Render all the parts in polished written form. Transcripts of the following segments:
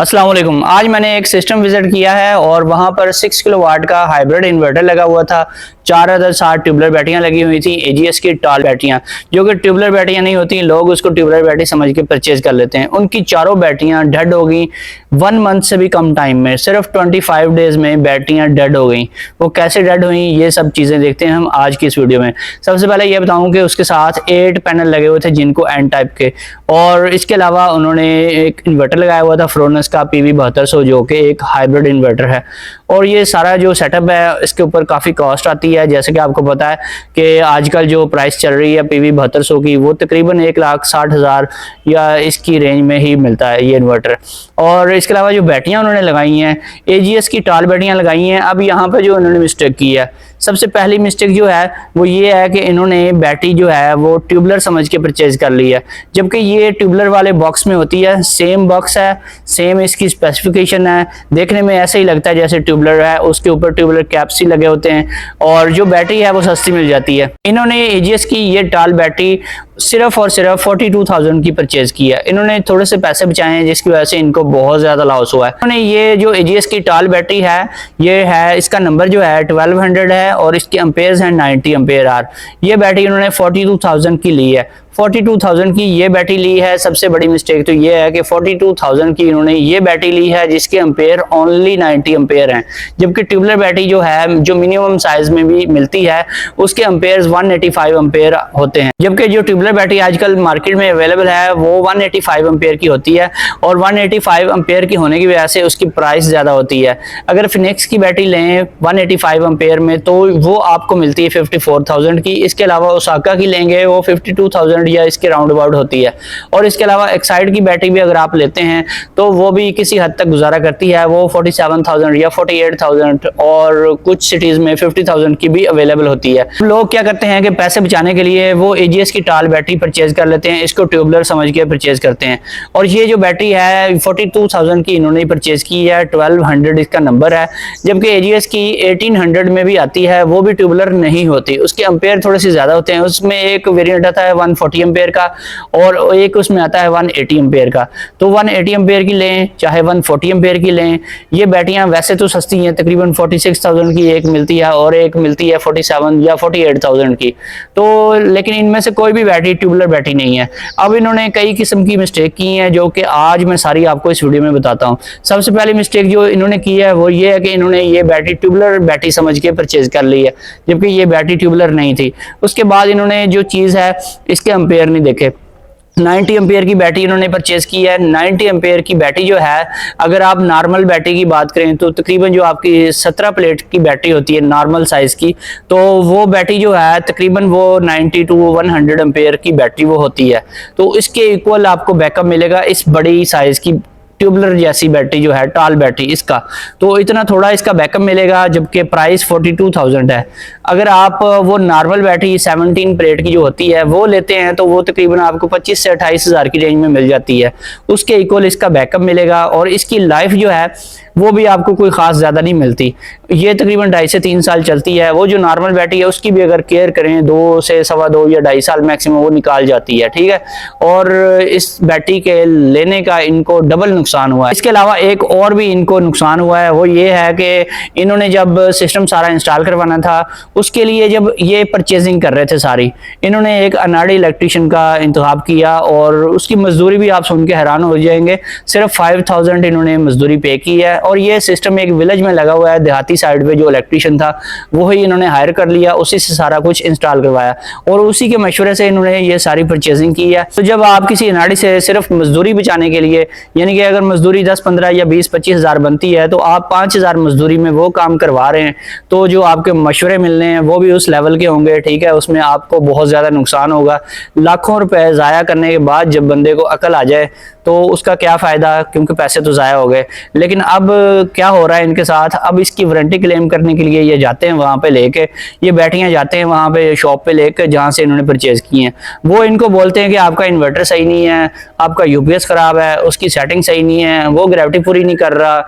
अस्सलाम वालेकुम। आज मैंने एक सिस्टम विजिट किया है और वहां पर 6 किलोवाट का हाइब्रिड इन्वर्टर लगा हुआ था। 4060 ट्यूबलर बैटरियां लगी हुई थी, एजीएस की टॉल बैटरियां, जो कि ट्यूबलर बैटरियां नहीं होती, लोग उसको ट्यूबलर बैटरी समझ के परचेज कर लेते हैं। उनकी चारों बैटरियां डेड हो गई 1 मंथ से भी कम टाइम में, सिर्फ 25 डेज में बैटरियां डेड हो गई। वो कैसे डेड हुई, ये सब चीजें देखते हैं हम आज की इस वीडियो में। सबसे पहले ये बताऊं कि उसके साथ 8 पैनल लगे हुए थे जिनको एन टाइप के, और इसके अलावा उन्होंने एक इन्वर्टर लगाया हुआ था फ्रोनस का PV7200, जो कि एक हाइब्रिड इन्वर्टर है। और ये सारा जो सेटअप है इसके ऊपर काफ़ी कॉस्ट आती है। जैसे कि आपको पता है कि आजकल जो प्राइस चल रही है PV7200 की, वो तकरीबन 1,60,000 या इसकी रेंज में ही मिलता है ये इन्वर्टर। और इसके अलावा जो बैटरियाँ उन्होंने लगाई हैं, एजीएस की टॉल बैटरियाँ लगाई हैं। अब यहाँ पर जो उन्होंने मिस्टेक की है, सबसे पहली मिस्टेक जो है वो ये है कि इन्होंने बैटरी जो है वो ट्यूबलर समझ के परचेज कर ली है, जबकि ये ट्यूबलर वाले बॉक्स में होती है। सेम बॉक्स है, सेम इसकी स्पेसिफिकेशन है, देखने में ऐसे ही लगता है जैसे ट्यूबलर है, उसके ऊपर ट्यूबलर कैप्स ही लगे होते हैं और जो बैटरी है वो सस्ती मिल जाती है। इन्होंने एजीएस की ये टॉल बैटरी सिर्फ और सिर्फ 42,000 की परचेज की है। इन्होंने थोड़े से पैसे बचाए हैं जिसकी वजह से इनको बहुत ज्यादा लॉस हुआ है। इन्होंने ये जो एजीएस की टॉल बैटरी है, ये है, इसका नंबर जो है 1200 है और इसके एम्पेयर्स हैं 90 एम्पेयर आर। ये बैटरी इन्होंने 42,000 की ली है। 42,000 की ये बैटरी ली है। सबसे बड़ी मिस्टेक तो ये है कि 42,000 की इन्होंने ये बैटरी ली है जिसके एम्पेयर ओनली 90 एम्पेयर हैं, जबकि ट्यूबलर बैटरी जो है, जो मिनिमम साइज में भी मिलती है, उसके एम्पेयर 185 एम्पेयर होते हैं। जबकि जो ट्यूबलर बैटरी आजकल मार्केट में अवेलेबल है वो 185 एम्पेयर की होती है, और 185 एम्पेयर की होने की वजह से उसकी प्राइस ज्यादा होती है। अगर फिनिक्स की बैटरी लें 185 एम्पेयर में तो वो आपको मिलती है 54,000 की। इसके अलावा ओसाका की लेंगे वो 52,000 या इसके राउंड अबाउट होती है। और इसके अलावा एक्साइड की बैटरी भी अगर आप लेते हैं तो वो भी किसी हद तक गुजारा करती है, वो 47,000 या 48,000 और कुछ सिटीज में 50,000 की भी अवेलेबल होती है। लोग क्या करते हैं कि पैसे बचाने के लिए वो एजीएस की टॉल बैटरी परचेज कर लेते हैं, इसको ट्यूबलर समझ के परचेज करते हैं। और ये जो बैटरी है 42,000 की इन्होंने परचेज की है, 1200 इसका नंबर है, जबकि एजीएस की 1800 में भी आती है, वो भी ट्यूबलर नहीं होती, उसके एम्पेयर थोड़े से ज्यादा होते हैं। उसमें एक वेरिएंट आता है 140 एम्पेयर का और एक उसमें आता है 180 एम्पेयर का। तो 180 एम्पेयर की लें चाहे 140 एम्पेयर की लें, ये बैटरियां वैसे तो सस्ती हैं, तकरीबन 46,000 की एक मिलती है और एक मिलती है 47 या 48,000 की। तो लेकिन इनमें से कोई भी बैटरी ट्यूबलर बैटरी नहीं है। अब इन्होंने कई किस्म की मिस्टेक की हैं जो कि आज मैं सारी आपको इस वीडियो में बताता हूँ। सबसे पहली मिस्टेक जो इन्होंने की है वो ये है कि इन्होंने ये बैटरी ट्यूबलर बैटरी समझ के परचेज कर ली है, जबकि ये बैटरी ट्यूबलर नहीं थी। उसके बाद इन्होंने जो चीज़ है इसके एम्पेयर नहीं देखे। 90 एम्पेयर की बैटरी इन्होंने परचेज की है। 90 एम्पेयर की बैटरी जो है, अगर आप नॉर्मल बैटरी की बात करें तो तकरीबन जो आपकी 17 प्लेट की बैटरी होती है नॉर्मल साइज की, तो वो बैटरी जो है तकरीबन वो 90 to 100 एम्पेयर की बैटरी वो होती है। तो इसके इक्वल आपको बैकअप मिलेगा इस बड़ी साइज की ट्यूबलर जैसी बैटरी जो है टॉल बैटरी, इसका तो इतना थोड़ा इसका बैकअप मिलेगा, जबकि प्राइस 42,000 है। अगर आप वो नॉर्मल बैटरी 17 प्लेट की जो होती है वो लेते हैं तो वो तकरीबन आपको 25 से 28,000 की रेंज में मिल जाती है। उसके इक्वल इसका बैकअप मिलेगा और इसकी लाइफ जो है वो भी आपको कोई खास ज्यादा नहीं मिलती। ये तकरीबन 2.5 से 3 साल चलती है। वो जो नॉर्मल बैटरी है उसकी भी अगर केयर करें 2 से 2.25 या 2.5 साल मैक्सिमम वो निकाल जाती है, ठीक है। और इस बैटरी के लेने का इनको डबल नुकसान हुआ है। इसके अलावा एक और भी इनको नुकसान हुआ है, वो ये है कि इन्होंने जब सिस्टम सारा इंस्टॉल करवाना था उसके लिए जब ये परचेजिंग कर रहे थे सारी, इन्होंने एक अनाड़ी इलेक्ट्रीशियन का इंतखाब किया और उसकी मजदूरी भी आप सुन के हैरान हो जाएंगे, सिर्फ 5,000 इन्होंने मजदूरी पे की है। और ये सिस्टम एक विलेज में लगा हुआ है, देहाती साइड पे जो इलेक्ट्रीशियन था वो ही इन्होंने हायर कर लिया, उसी से सारा कुछ इंस्टॉल करवाया और उसी के मशवरे से इन्होंने ये सारी परचेजिंग की है। तो जब आप किसी अनाड़ी से सिर्फ मजदूरी बचाने के लिए, यानी कि अगर मजदूरी 10, 15 या 20, 25 हज़ार बनती है तो आप 5,000 मजदूरी में वो काम करवा रहे हैं, तो जो आपके मशवरे मिलने हैं वो भी उस लेवल के होंगे, ठीक है। उसमें आपको बहुत ज्यादा नुकसान होगा। लाखों रुपए जाया करने के बाद जब बंदे को अकल आ जाए तो उसका क्या फायदा, क्योंकि पैसे तो जाया हो गए। लेकिन अब क्या हो रहा है इनके साथ, अब इसकी वारंटी क्लेम करने के लिए ये जाते हैं वहां पे लेके, ये बैटरियां जाते हैं वहां पे शॉप पे लेके जहां से इन्होंने परचेज की हैं। वो इनको बोलते हैं कि आपका इन्वर्टर सही नहीं है, आपका यूपीएस खराब है, उसकी सेटिंग सही नहीं है, वो ग्रेविटी पूरी नहीं कर रहा,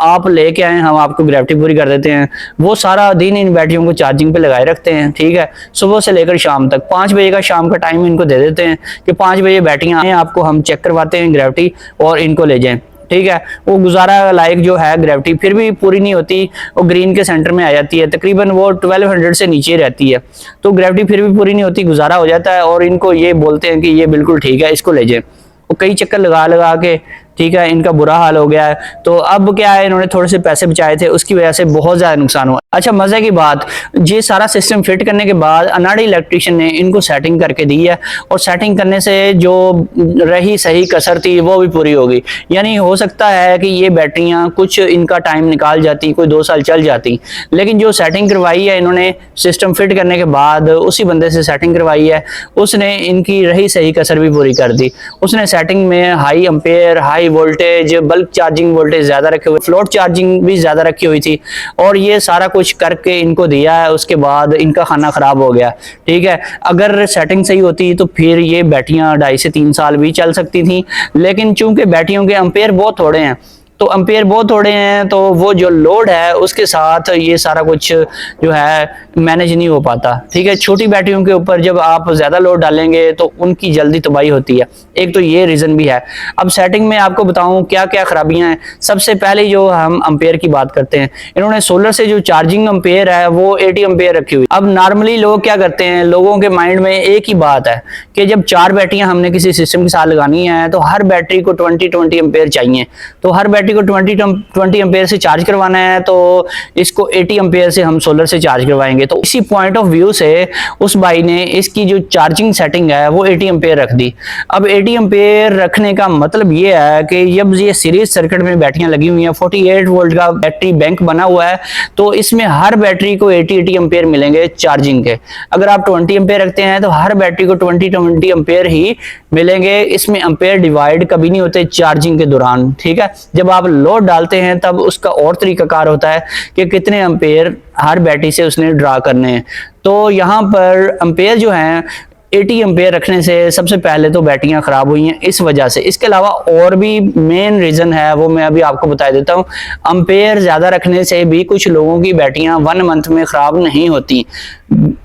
आप लेके आए हम आपको ग्रेविटी पूरी कर देते हैं। वो सारा दिन इन बैटरियों को चार्जिंग पे लगाए रखते हैं, ठीक है, सुबह से लेकर शाम तक। 5 बजे का शाम का टाइम इनको दे देते हैं कि 5 बजे बैटरियां आए, आपको हम चेक करवाते हैं ग्रेविटी और इनको ले जाएं। ठीक है, वो गुजारा लायक जो है ग्रेविटी फिर भी पूरी नहीं होती, वो ग्रीन के सेंटर में आ जाती है, तकरीबन वो 1200 से नीचे रहती है, तो ग्रेविटी फिर भी पूरी नहीं होती, गुजारा हो जाता है और इनको ये बोलते हैं कि ये बिल्कुल ठीक है, इसको ले जाए। वो कई चक्कर लगा लगा के, ठीक है, इनका बुरा हाल हो गया है। तो अब क्या है, इन्होंने थोड़े से पैसे बचाए थे, उसकी वजह से बहुत ज्यादा नुकसान हुआ। अच्छा, मजे की बात, ये सारा सिस्टम फिट करने के बाद अनाड़ी इलेक्ट्रिशियन ने इनको सेटिंग करके दी है, और सेटिंग करने से जो रही सही कसर थी वो भी पूरी होगी। यानी हो सकता है कि ये बैटरियां कुछ इनका टाइम निकाल जाती, कोई 2 साल चल जाती, लेकिन जो सेटिंग करवाई है इन्होंने सिस्टम फिट करने के बाद, उसी बंदे से सेटिंग करवाई है, उसने इनकी रही सही कसर भी पूरी कर दी। उसने सेटिंग में high ampere, high voltage, bulk charging voltage ज्यादा रखे हुए, फ्लोट चार्जिंग भी ज्यादा रखी हुई थी, और ये सारा कुछ करके इनको दिया है। उसके बाद इनका खाना खराब हो गया, ठीक है। अगर सेटिंग सही होती तो फिर ये बैटरियां 2.5 से 3 साल भी चल सकती थी, लेकिन चूंकि बैटरियों के एम्पेयर बहुत थोड़े हैं, तो एम्पेयर बहुत थोड़े हैं, तो वो जो लोड है उसके साथ ये सारा कुछ जो है मैनेज नहीं हो पाता, ठीक है। छोटी बैटरियों के ऊपर जब आप ज्यादा लोड डालेंगे तो उनकी जल्दी तबाही होती है, एक तो ये रीजन भी है। अब सेटिंग में आपको बताऊं क्या क्या खराबियां हैं। सबसे पहले जो हम एम्पेयर की बात करते हैं, इन्होंने सोलर से जो चार्जिंग एम्पेयर है वो 80 एम्पेयर रखी हुई। अब नॉर्मली लोग क्या करते हैं, लोगों के माइंड में एक ही बात है कि जब 4 बैटरियां हमने किसी सिस्टम के साथ लगानी है तो हर बैटरी को 20 एम्पेयर चाहिए, तो हर बैटरी को 20 एम्पेयर से चार्ज करवाना है, तो इसको 80 एम्पेयर से हम सोलर से चार्ज करवाएंगे। तो इसी पॉइंट ऑफ व्यू से उस भाई ने इसकी जो चार्जिंग सेटिंग है वो 80 एम्पेयर रख दी। अब 80 एम्पेयर रखने का मतलब ये है कि जब ये सीरीज सर्किट में बैटरियां लगी हुई हैं, 48 वोल्ट का बैटरी बैंक बना हुआ है, तो इसमें हर बैटरी को 80 एम्पेयर मिलेंगे चार्जिंग के। अगर आप 20 एम्पेयर रखते हैं तो हर बैटरी को 20 एम्पेयर ही मिलेंगे, इसमें एम्पेयर डिवाइड कभी नहीं होते चार्जिंग के दौरान, ठीक है। जब आप लोड डालते हैं तब उसका और तरीकाकार होता है कि कितने एम्पेयर हर बैटरी से उसने ड्रा करने हैं। तो यहाँ पर एम्पेयर जो हैं 80 एम्पेयर रखने से सबसे पहले तो बैटरियां खराब हुई हैं इस वजह से। इसके अलावा और भी मेन रीजन है, वो मैं अभी आपको बता देता हूँ। एम्पेयर ज्यादा रखने से भी कुछ लोगों की बैटरियां 1 मंथ में खराब नहीं होती।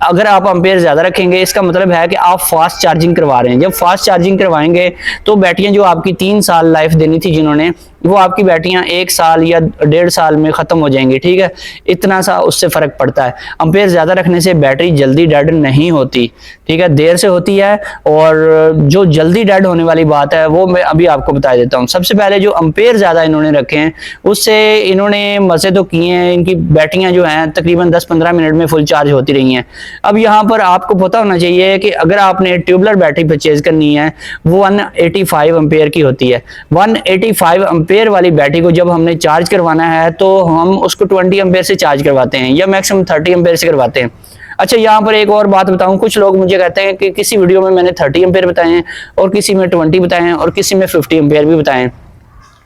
अगर आप एम्पेयर ज्यादा रखेंगे इसका मतलब है कि आप फास्ट चार्जिंग करवा रहे हैं। जब फास्ट चार्जिंग करवाएंगे तो बैटरियां जो आपकी 3 साल लाइफ देनी थी जिन्होंने, वो आपकी बैटरियां 1 साल या 1.5 साल में खत्म हो जाएंगी, ठीक है। इतना सा उससे फर्क पड़ता है। एम्पेयर ज्यादा रखने से बैटरी जल्दी डेड नहीं होती, ठीक है, देर से होती है। और जो जल्दी डेड होने वाली बात है वो मैं अभी आपको बता देता हूँ। सबसे पहले जो एम्पेयर ज्यादा इन्होंने रखे हैं उससे इन्होंने मजे तो किए हैं, इनकी बैटरियां जो हैं तकरीबन 10-15 मिनट में फुल चार्ज होती रही हैं। अब यहाँ पर आपको पता होना चाहिए कि अगर आपने ट्यूबलर बैटरी परचेज करनी है वो 185 एम्पेयर की होती है। 185 एम्पेयर वाली बैटरी को जब हमने चार्ज करवाना है तो हम उसको 20 एम्पेयर से चार्ज करवाते हैं या मैक्सिमम 30 एम्पेयर से करवाते हैं। अच्छा, यहाँ पर एक और बात बताऊं, कुछ लोग मुझे कहते हैं कि किसी वीडियो में मैंने 30 एम्पेयर बताए हैं और किसी में 20 बताए हैं और किसी में 50 एम्पेयर भी बताए हैं,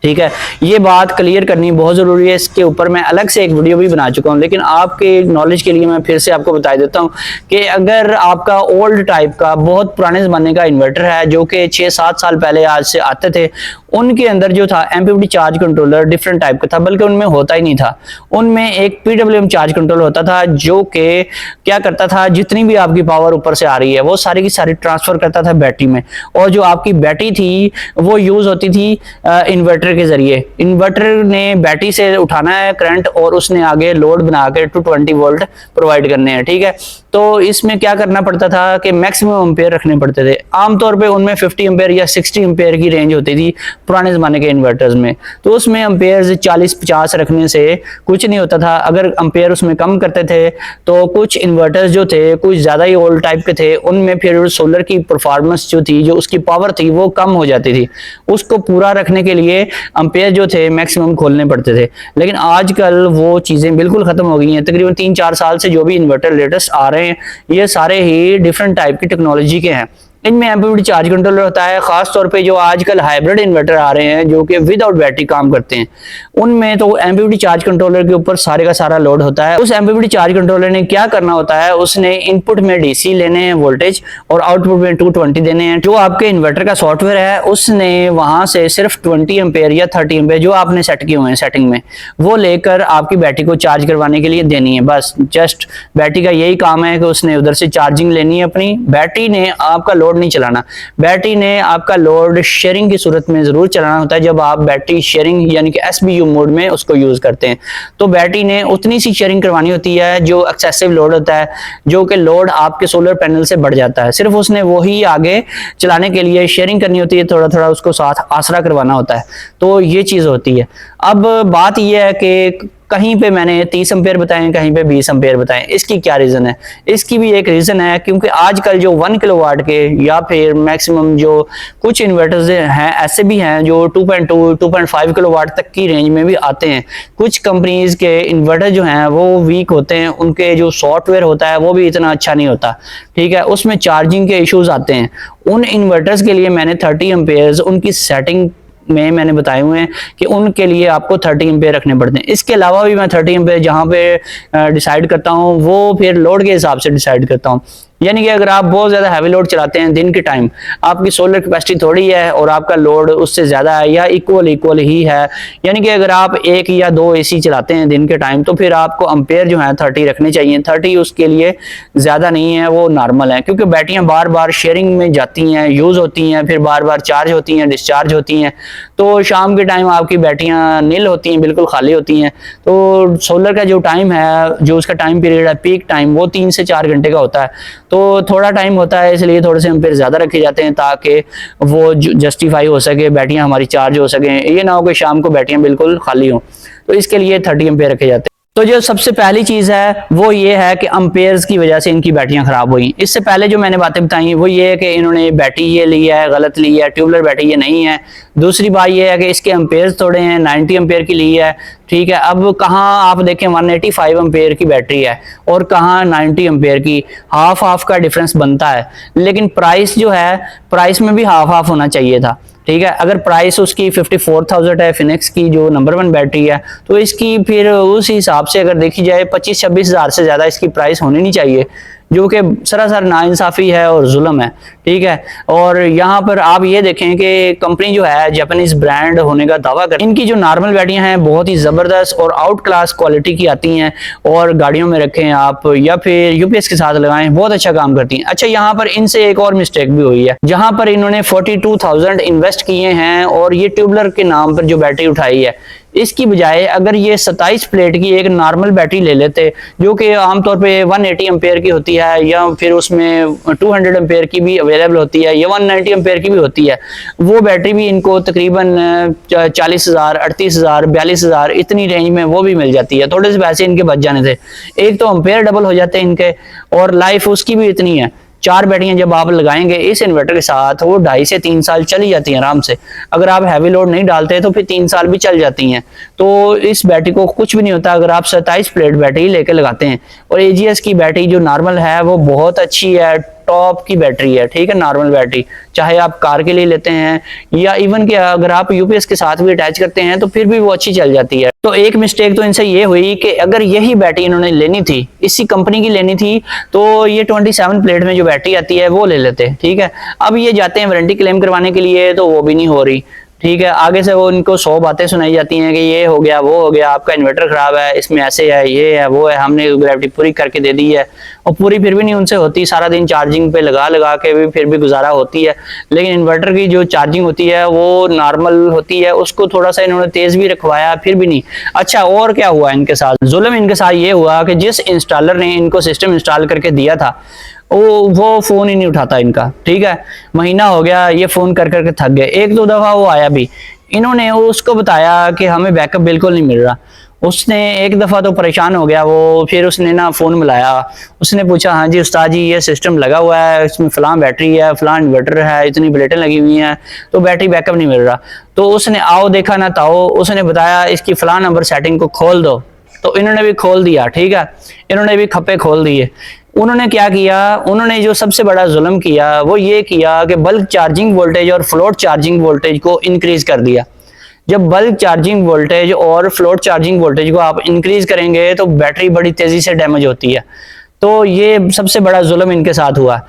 ठीक है। ये बात क्लियर करनी बहुत जरूरी है, इसके ऊपर मैं अलग से एक वीडियो भी बना चुका हूं, लेकिन आपके नॉलेज के लिए मैं फिर से आपको बता देता हूं कि अगर आपका ओल्ड टाइप का बहुत पुराने जमाने का इन्वर्टर है जो कि 6-7 साल पहले आज से आते थे, उनके अंदर जो था MPPT charge controller different type का था, बल्कि उनमें होता ही नहीं था। उनमें एक पीडब्ल्यूएम चार्ज कंट्रोलर होता था जो कि क्या करता था, जितनी भी आपकी पावर ऊपर से आ रही है वो सारी की सारी ट्रांसफर करता था बैटरी में, और जो आपकी बैटरी थी वो यूज होती थी इन्वर्टर के जरिए। इन्वर्टर ने बैटरी से उठाना है करंट और उसने आगे लोड बना के 220 वोल्ट प्रोवाइड करने हैं, ठीक है। तो इसमें क्या करना पड़ता था कि मैक्सिमम एम्पेयर रखने पड़ते थे। आमतौर पे उनमें 50 एम्पेयर या 60 एम्पेयर की रेंज होती थी पुराने जमाने के इन्वर्टर्स में। तो उसमें एम्पेयर 40-50 रखने से कुछ नहीं होता था। अगर एम्पेयर उसमें कम करते थे तो कुछ इन्वर्टर्स जो थे कुछ ज्यादा ही ओल्ड टाइप के थे, उनमें फिर सोलर की परफॉर्मेंस जो थी, जो उसकी पावर थी वो कम हो जाती थी। उसको पूरा रखने के लिए एम्पेयर जो थे मैक्सिमम खोलने पड़ते थे। लेकिन आजकल वो चीजें बिल्कुल खत्म हो गई हैं। तकरीबन 3-4 साल से जो भी इन्वर्टर लेटेस्ट आ रहे हैं ये सारे ही डिफरेंट टाइप की टेक्नोलॉजी के हैं। इनमें एमपीपीटी चार्ज कंट्रोलर होता है। खास तौर पे जो आजकल हाइब्रिड इन्वर्टर आ रहे हैं जो कि विदाउट बैटरी काम करते हैं, उनमें तो एमपीपीटी चार्ज कंट्रोलर के ऊपर सारे का सारा लोड होता है। उस एमपीपीटी चार्ज कंट्रोलर ने क्या करना होता है, उसने इनपुट में डीसी लेने हैं वोल्टेज और आउटपुट में 220 देने हैं। जो आपके इन्वर्टर का सॉफ्टवेयर है उसने वहां से सिर्फ 20 एम्पेयर या 30 एम्पेयर जो आपने सेट किए हुए हैं सेटिंग में, वो लेकर आपकी बैटरी को चार्ज करवाने के लिए देनी है। बस जस्ट बैटरी का यही काम है कि उसने उधर से चार्जिंग लेनी है अपनी। बैटरी ने आपका लोड लोड नहीं चलाना। बैटरी ने आपका लोड शेयरिंग की सूरत में जरूर चलाना होता है, जब आप बैटरी शेयरिंग यानी कि SBU मोड में उसको यूज करते हैं। तो बैटरी ने उतनी सी शेयरिंग करवानी होती है जो एक्सेसिव लोड होता है, जो कि लोड आपके सोलर पैनल से बढ़ जाता है। सिर्फ उसने वही आगे चलाने के लिए शेयरिंग करनी होती है, थोड़ा थोड़ा उसको साथ आसरा करवाना होता है। तो ये चीज होती है। अब बात यह है कि कहीं पे मैंने 30 एम्पेयर बताए, कहीं पे 20 एम्पेयर बताए। इसकी क्या रीजन है? इसकी भी एक रीजन है, क्योंकि आजकल जो 1 किलोवाट के या फिर मैक्सिमम जो कुछ इन्वर्टर्स हैं ऐसे भी हैं जो 2.2 2.5 किलोवाट तक की रेंज में भी आते हैं। कुछ कंपनीज के इन्वर्टर जो हैं वो वीक होते हैं, उनके जो सॉफ्टवेयर होता है वो भी इतना अच्छा नहीं होता, ठीक है, उसमें चार्जिंग के इश्यूज आते हैं। उन इन्वर्टर्स के लिए मैंने 30 एम्पेयर उनकी सेटिंग में मैंने बताए हुए हैं कि उनके लिए आपको 30 एम्पेयर रखने पड़ते हैं। इसके अलावा भी मैं 30 एम्पेयर जहां पे डिसाइड करता हूं वो फिर लोड के हिसाब से डिसाइड करता हूं। यानी कि अगर आप बहुत ज्यादा हैवी लोड चलाते हैं दिन के टाइम, आपकी सोलर कैपेसिटी थोड़ी है और आपका लोड उससे ज्यादा है या इक्वल ही है, यानी कि अगर आप 1 या 2 AC चलाते हैं दिन के टाइम, तो फिर आपको एम्पेयर जो है 30 रखने चाहिए। 30 उसके लिए ज्यादा नहीं है, वो नॉर्मल है, क्योंकि बैटरियां बार बार शेयरिंग में जाती हैं, यूज होती हैं, फिर बार बार चार्ज होती हैं, डिस्चार्ज होती हैं। तो शाम के टाइम आपकी बैटरियां नील होती हैं, बिल्कुल खाली होती हैं। तो सोलर का जो टाइम है, जो उसका टाइम पीरियड है, पीक टाइम, वो 3 से 4 घंटे का होता है। तो थोड़ा टाइम होता है, इसलिए थोड़े से एम्पेयर ज्यादा रखे जाते हैं ताकि वो जस्टिफाई हो सके, बैटरियां हमारी चार्ज हो सके। ये ना हो कि शाम को बैटरियां बिल्कुल खाली हो, तो इसके लिए 30 एम्पेयर रखे जाते हैं। तो जो सबसे पहली चीज है वो ये है कि एम्पेयर्स की वजह से इनकी बैटरियां खराब हुई। इससे पहले जो मैंने बातें बताई वो ये है कि इन्होंने बैटरी ये ली है, गलत ली है, ट्यूबलर बैटरी ये नहीं है। दूसरी बात ये है कि इसके एम्पेयर्स थोड़े हैं, 90 एम्पेयर की ली है, ठीक है। अब कहाँ आप देखें 185 एम्पेयर की बैटरी है और कहाँ 90 एम्पेयर की, हाफ का डिफरेंस बनता है। लेकिन प्राइस जो है, प्राइस में भी हाफ होना चाहिए था, ठीक है। अगर प्राइस उसकी 54,000 है, फिनिक्स की जो नंबर 1 बैटरी है, तो इसकी फिर उस हिसाब से अगर देखी जाए 25-26 हज़ार से ज्यादा इसकी प्राइस होनी नहीं चाहिए, जो कि सरासर नाइंसाफी है और जुल्म है, ठीक है। और यहाँ पर आप ये देखें कि कंपनी जो है जापानीज ब्रांड होने का दावा कर, इनकी जो नॉर्मल बैटरियां हैं बहुत ही जबरदस्त और आउट क्लास क्वालिटी की आती हैं, और गाड़ियों में रखें आप या फिर UPS के साथ लगाएं, बहुत अच्छा काम करती हैं। अच्छा, यहाँ पर इनसे एक और मिस्टेक भी हुई है, जहां पर इन्होंने 42,000 इन्वेस्ट किए हैं और ये ट्यूबलर के नाम पर जो बैटरी उठाई है, इसकी बजाय अगर ये 27 प्लेट की एक नॉर्मल बैटरी ले लेते, जो कि आमतौर पे 180 एम्पेयर की होती है, या फिर उसमें 200 एम्पेयर की भी अवेलेबल होती है, या 190 एम्पेयर की भी होती है, वो बैटरी भी इनको तकरीबन 40,000, 38,000, 42,000 इतनी रेंज में वो भी मिल जाती है। थोड़े से पैसे इनके बच जाने थे, एक तो एम्पेयर डबल हो जाते हैं इनके, और लाइफ उसकी भी इतनी है। 4 बैटरियां जब आप लगाएंगे इस इन्वर्टर के साथ, वो 2.5 से 3 साल चली जाती हैं आराम से। अगर आप हैवी लोड नहीं डालते तो फिर 3 साल भी चल जाती हैं। तो इस बैटरी को कुछ भी नहीं होता अगर आप 27 प्लेट बैटरी लेके लगाते हैं। और AGS की बैटरी जो नॉर्मल है वो बहुत अच्छी है, टॉप की बैटरी है, ठीक है। नॉर्मल बैटरी चाहे आप कार के लिए लेते हैं या इवन के अगर आप UPS के साथ भी अटैच करते हैं तो फिर भी वो अच्छी चल जाती है। तो एक मिस्टेक तो इनसे ये हुई कि अगर यही बैटरी इन्होंने लेनी थी, इसी कंपनी की लेनी थी, तो ये 27 प्लेट में जो बैटरी आती है वो ले लेते, ठीक है। अब ये जाते हैं वारंटी क्लेम करवाने के लिए, तो वो भी नहीं हो रही, ठीक है। आगे से वो इनको 100 बातें सुनाई जाती हैं कि ये हो गया, वो हो गया, आपका इन्वर्टर खराब है, इसमें ऐसे है, ये है, वो है, हमने ग्रेविटी पूरी करके दे दी है, और पूरी फिर भी नहीं उनसे होती। सारा दिन चार्जिंग पे लगा के भी फिर भी गुजारा होती है, लेकिन इन्वर्टर की जो चार्जिंग होती है वो नॉर्मल होती है, उसको थोड़ा सा इन्होंने तेज भी रखवाया, फिर भी नहीं। अच्छा, और क्या हुआ इनके साथ? जुल्म इनके साथ ये हुआ कि जिस इंस्टॉलर ने इनको सिस्टम इंस्टॉल करके दिया था वो फोन ही नहीं उठाता इनका, ठीक है। महीना हो गया, ये फोन कर करके थक गए। 1-2 दफा वो आया भी, इन्होंने उसको बताया कि हमें बैकअप बिल्कुल नहीं मिल रहा। उसने एक दफा तो परेशान हो गया वो, फिर उसने ना फोन मिलाया, उसने पूछा, हाँ जी उस्ताद जी ये सिस्टम लगा हुआ है, इसमें फलां बैटरी है, फलां इन्वर्टर है, इतनी प्लेटें लगी हुई हैं, तो बैटरी बैकअप नहीं मिल रहा। तो उसने आओ देखा ना ताओ, उसने बताया इसकी फलां नंबर सेटिंग को खोल दो। तो इन्होंने भी खोल दिया, ठीक है, इन्होंने भी खप्पे खोल दिए। उन्होंने क्या किया, उन्होंने जो सबसे बड़ा जुल्म किया वो ये किया कि बल्क चार्जिंग वोल्टेज और फ्लोट चार्जिंग वोल्टेज को इंक्रीज कर दिया। जब बल्क चार्जिंग वोल्टेज और फ्लोट चार्जिंग वोल्टेज को आप इंक्रीज करेंगे तो बैटरी बड़ी तेजी से डैमेज होती है। तो ये सबसे बड़ा जुल्म इनके साथ हुआ।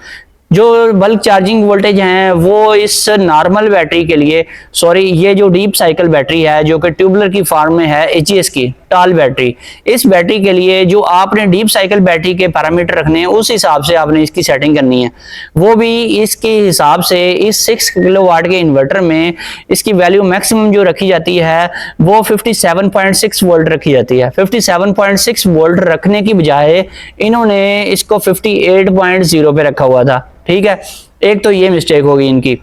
जो बल्क चार्जिंग वोल्टेज हैं वो इस नॉर्मल बैटरी के लिए, सॉरी ये जो डीप साइकिल बैटरी है जो कि ट्यूबलर की फॉर्म में है, एजीएस की टॉल बैटरी, इस बैटरी के लिए जो आपने डीप साइकिल बैटरी के पैरामीटर रखने हैं उस हिसाब से आपने इसकी सेटिंग करनी है। वो भी इसके हिसाब से इस 6 किलोवाट के इन्वर्टर में इसकी वैल्यू मैक्सिमम जो रखी जाती है वो 57.6 वोल्ट रखी जाती है। 57.6 वोल्ट रखने की बजाय इन्होंने इसको 58.0 पे रखा हुआ था। ठीक है, एक तो ये मिस्टेक होगी इनकी,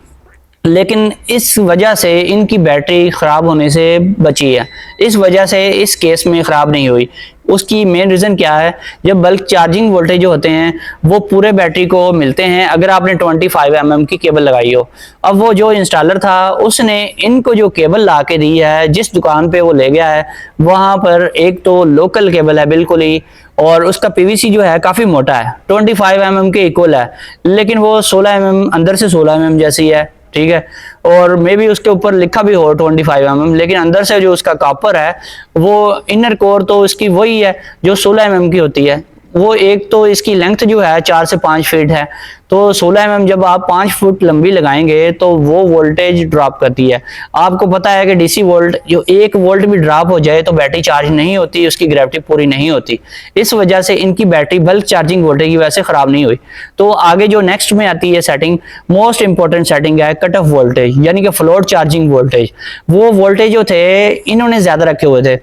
लेकिन इस वजह से इनकी बैटरी ख़राब होने से बची है, इस वजह से इस केस में ख़राब नहीं हुई। उसकी मेन रीज़न क्या है, जब बल्क चार्जिंग वोल्टेज जो होते हैं वो पूरे बैटरी को मिलते हैं अगर आपने 25 mm की केबल लगाई हो। अब वो जो इंस्टॉलर था उसने इनको जो केबल ला के दी है, जिस दुकान पे वो ले गया है वहाँ पर एक तो लोकल केबल है बिल्कुल ही, और उसका पीवीसी जो है काफ़ी मोटा है, 25 mm के इक्वल है, लेकिन वो 16 mm अंदर से 16 mm जैसी है। ठीक है, और मे बी उसके ऊपर लिखा भी हो 25 mm, लेकिन अंदर से जो उसका कॉपर है वो इनर कोर तो उसकी वही है जो 16 mm की होती है। वो एक तो इसकी लेंथ जो है 4 से 5 फीट है, तो 16 mm जब आप 5 फुट लंबी लगाएंगे तो वो वोल्टेज ड्रॉप करती है। आपको पता है कि डीसी वोल्ट जो 1 वोल्ट भी ड्रॉप हो जाए तो बैटरी चार्ज नहीं होती, उसकी ग्रेविटी पूरी नहीं होती। इस वजह से इनकी बैटरी बल्क चार्जिंग वोल्टेज की वजह से खराब नहीं हुई। तो आगे जो नेक्स्ट में आती है सेटिंग, मोस्ट इंपॉर्टेंट सेटिंग है कट ऑफ वोल्टेज, यानी कि फ्लोट चार्जिंग वोल्टेज। वो वोल्टेज जो थे इन्होंने ज्यादा रखे हुए थे।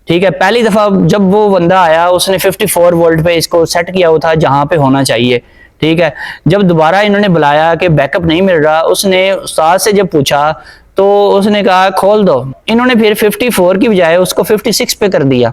ठीक है, पहली दफा जब वो बंदा आया उसने 54 वोल्ट पे इसको सेट किया हुआ था जहां पे होना चाहिए। ठीक है, जब दोबारा इन्होंने बुलाया कि बैकअप नहीं मिल रहा, उसने उस्ताद से जब पूछा तो उसने कहा खोल दो। इन्होंने फिर 54 की बजाय उसको 56 पे कर दिया।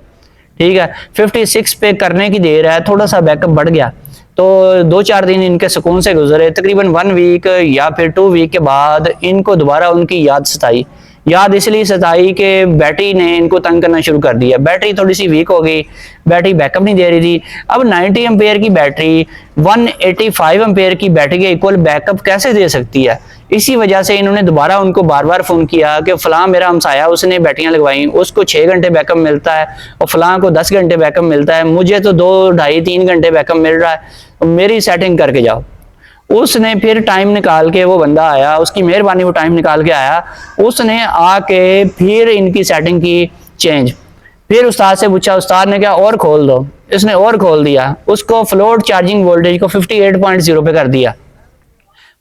ठीक है, 56 पे करने की देर है, थोड़ा सा बैकअप बढ़ गया। तो 2-4 दिन इनके सुकून से गुजरे, तकरीबन 1 वीक या फिर 2 वीक के बाद इनको दोबारा उनकी याद सताई। याद इसलिए सताई कि बैटरी ने इनको तंग करना शुरू कर दिया, बैटरी थोड़ी सी वीक हो गई, बैटरी बैकअप नहीं दे रही थी। अब 90 एम्पेयर की बैटरी 185 एम्पेयर की बैटरी के इक्वल बैकअप कैसे दे सकती है? इसी वजह से इन्होंने दोबारा उनको बार बार फोन किया कि फलां मेरा हमसाया उसने बैटरियां लगवाई, उसको 6 घंटे बैकअप मिलता है और फलां को 10 घंटे बैकअप मिलता है, मुझे तो 2, 2.5, 3 घंटे बैकअप मिल रहा है, मेरी सेटिंग करके जाओ। उसने फिर टाइम निकाल के, वो बंदा आया, उसकी मेहरबानी, वो टाइम निकाल के आया, उसने आके फिर इनकी सेटिंग की चेंज। फिर उस्ताद से पूछा, उस्ताद ने क्या और खोल दो, इसने और खोल दिया, उसको फ्लोट चार्जिंग वोल्टेज को 58.0 पे कर दिया।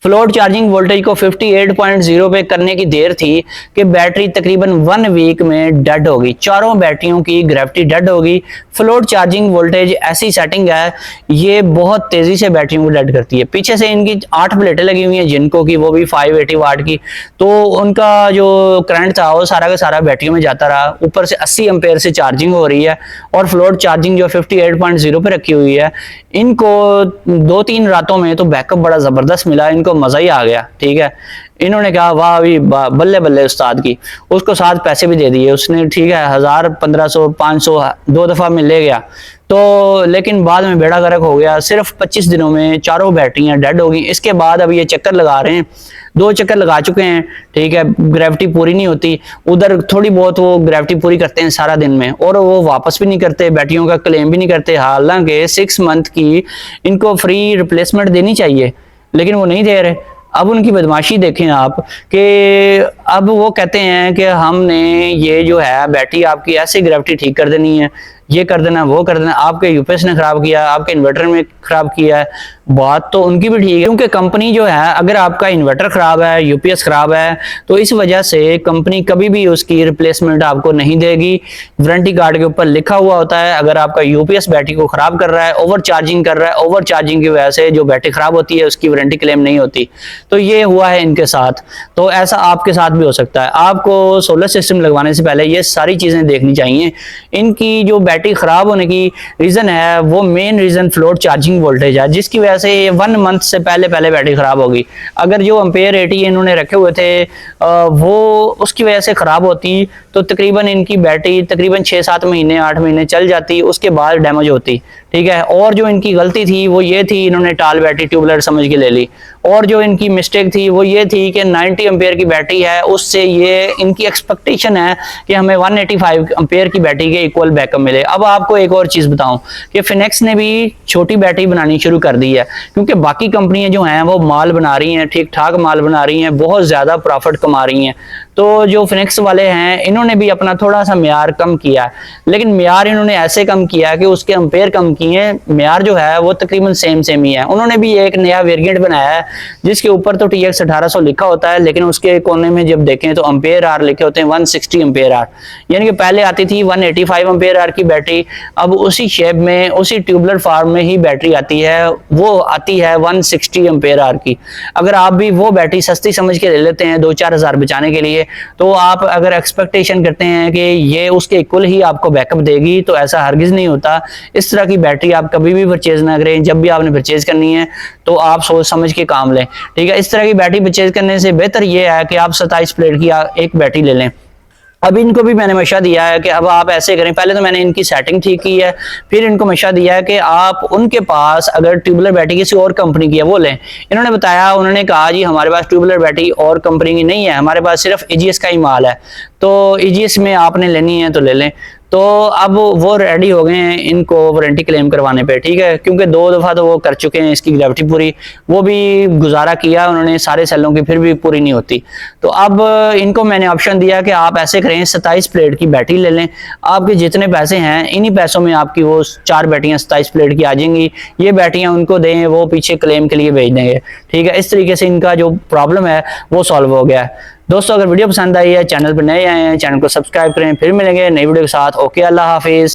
फ्लोट चार्जिंग वोल्टेज को 58.0 पे करने की देर थी कि बैटरी तकरीबन 1 वीक में डेड होगी, चारों बैटरियों की ग्रेविटी डेड होगी। फ्लोट चार्जिंग वोल्टेज ऐसी सेटिंग है, ये बहुत तेजी से बैटरियों को डेड करती है। पीछे से इनकी 8 प्लेटें लगी हुई हैं जिनको की, वो भी 580 वाट की, तो उनका जो करंट था वो सारा का सारा बैटरियों में जाता रहा। ऊपर से 80 एम्पेयर से चार्जिंग हो रही है और फ्लोट चार्जिंग जो 58.0 पे रखी हुई है। इनको 2-3 रातों में तो बैकअप बड़ा जबरदस्त मिला, इनको मजा ही आ गया। ठीक है, इन्होंने कहा वाह अभी बल्ले बल्ले उस्ताद की, उसको साथ पैसे भी दे दिए उसने। ठीक है, 1000, 1500, 500 2 दफा में ले गया। तो लेकिन बाद में बेड़ा गर्क हो गया, सिर्फ 25 दिनों में चारों बैटरियां डेड हो गई। इसके बाद अब ये चक्कर लगा रहे हैं, 2 चक्कर लगा चुके हैं। ठीक है, ग्रेविटी पूरी नहीं होती, उधर थोड़ी बहुत वो ग्रेविटी पूरी करते हैं सारा दिन में, और वो वापस भी नहीं करते, बैटरियों का क्लेम भी नहीं करते। हालांकि 6 मंथ की इनको फ्री रिप्लेसमेंट देनी चाहिए, लेकिन वो नहीं दे रहे। अब उनकी बदमाशी देखें आप कि अब वो कहते हैं कि हमने ये जो है बैटरी आपकी ऐसे ग्रेविटी ठीक कर देनी है, ये कर देना, वो कर देना, आपके यूपीएस ने खराब किया, आपके इन्वर्टर में खराब किया है। बात तो उनकी भी ठीक है, क्योंकि कंपनी जो है, अगर आपका इन्वर्टर खराब है, यूपीएस खराब है, तो इस वजह से कंपनी कभी भी उसकी रिप्लेसमेंट आपको नहीं देगी। वारंटी कार्ड के ऊपर लिखा हुआ होता है, अगर आपका यूपीएस बैटरी को खराब कर रहा है, ओवर चार्जिंग कर रहा है, ओवर चार्जिंग की वजह से जो बैटरी खराब होती है उसकी वारंटी क्लेम नहीं होती। तो ये हुआ है इनके साथ, तो ऐसा आपके साथ भी हो सकता है। आपको सोलर सिस्टम लगवाने से पहले ये सारी चीजें देखनी चाहिए। इनकी जो बैटरी खराब होने की रीजन है, वो main reason float charging voltage है, जिसकी वजह से ये 1 मंथ से पहले बैटरी खराब होगी। अगर जो एम्पेयर 80 इन्होंने रखे हुए थे वो उसकी वजह से खराब होती तो तकरीबन इनकी बैटरी तकरीबन 6-7 महीने 8 महीने चल जाती, उसके बाद डैमेज होती। ठीक है, और जो इनकी गलती थी वो ये थी, इन्होंने टाल बैटरी ट्यूबलर समझ के ले ली। और जो इनकी मिस्टेक थी वो ये थी कि 90 एम्पेयर की बैटरी है, उससे ये इनकी एक्सपेक्टेशन है कि हमें 185 एम्पेयर की बैटरी के इक्वल बैकअप मिले, अब आपको एक और चीज़ बताऊं कि फिनेक्स ने भी छोटी बैटरी बनानी शुरू कर दी है, क्योंकि बाकी कंपनियां जो हैं वो माल बना रही हैं, ठीक ठाक माल बना रही हैं, बहुत ज़्यादा प्रॉफिट कमा रही हैं। तो जो फिनिक्स वाले हैं इन्होंने भी अपना थोड़ा सा म्यार कम किया है, लेकिन म्यार इन्होंने ऐसे कम किया है कि उसके अम्पेयर कम किए हैं, म्यार जो है वो तकरीबन सेम ही है। उन्होंने भी एक नया वेरिएंट बनाया है जिसके ऊपर तो TX 1800 लिखा होता है, लेकिन उसके कोने में जब देखें तो अम्पेयर आर लिखे होते हैं 160 अम्पेयर आर, यानी कि पहले आती थी 185 अम्पेयर आर की बैटरी, अब उसी शेप में उसी ट्यूबुलर फॉर्म में ही बैटरी आती है, वो आती है 160 अम्पेयर आर की। अगर आप भी वो बैटरी सस्ती समझ के ले लेते हैं 2-4 हज़ार बचाने के लिए, तो आप अगर एक्सपेक्टेशन करते हैं कि ये उसके इक्वल ही आपको बैकअप देगी, तो ऐसा हरगिज नहीं होता। इस तरह की बैटरी आप कभी भी परचेज ना करें। जब भी आपने परचेज करनी है तो आप सोच समझ के काम लें, ठीक है। इस तरह की बैटरी परचेज करने से बेहतर ये है कि आप 27 प्लेट की एक बैटरी ले लें। अब इनको भी मैंने मशा दिया है कि अब आप ऐसे करें, पहले तो मैंने इनकी सेटिंग ठीक की है, फिर इनको मशा दिया है कि आप उनके पास अगर ट्यूबुलर बैटरी किसी और कंपनी की है वो लें। इन्होंने बताया, उन्होंने कहा जी हमारे पास ट्यूबुलर बैटरी और कंपनी की नहीं है, हमारे पास सिर्फ AGS का ही माल है, तो AGS में आपने लेनी है तो ले लें। तो अब वो रेडी हो गए हैं इनको वारंटी क्लेम करवाने पे, ठीक है, क्योंकि 2 दफ़ा तो वो कर चुके हैं इसकी ग्रेविटी पूरी, वो भी गुजारा किया उन्होंने सारे सेलों की, फिर भी पूरी नहीं होती। तो अब इनको मैंने ऑप्शन दिया कि आप ऐसे करें 27 प्लेट की बैटरी ले लें, आपके जितने पैसे हैं इन्हीं पैसों में आपकी वो 4 बैटरियाँ 27 प्लेट की आ जाएंगी, ये बैटरियाँ उनको दें, वो पीछे क्लेम के लिए भेज देंगे, ठीक है। इस तरीके से इनका जो प्रॉब्लम है वो सॉल्व हो गया है। दोस्तों अगर वीडियो पसंद आई है, चैनल पर नए आए हैं, चैनल को सब्सक्राइब करें। फिर मिलेंगे नई वीडियो के साथ। ओके, अल्लाह हाफिज।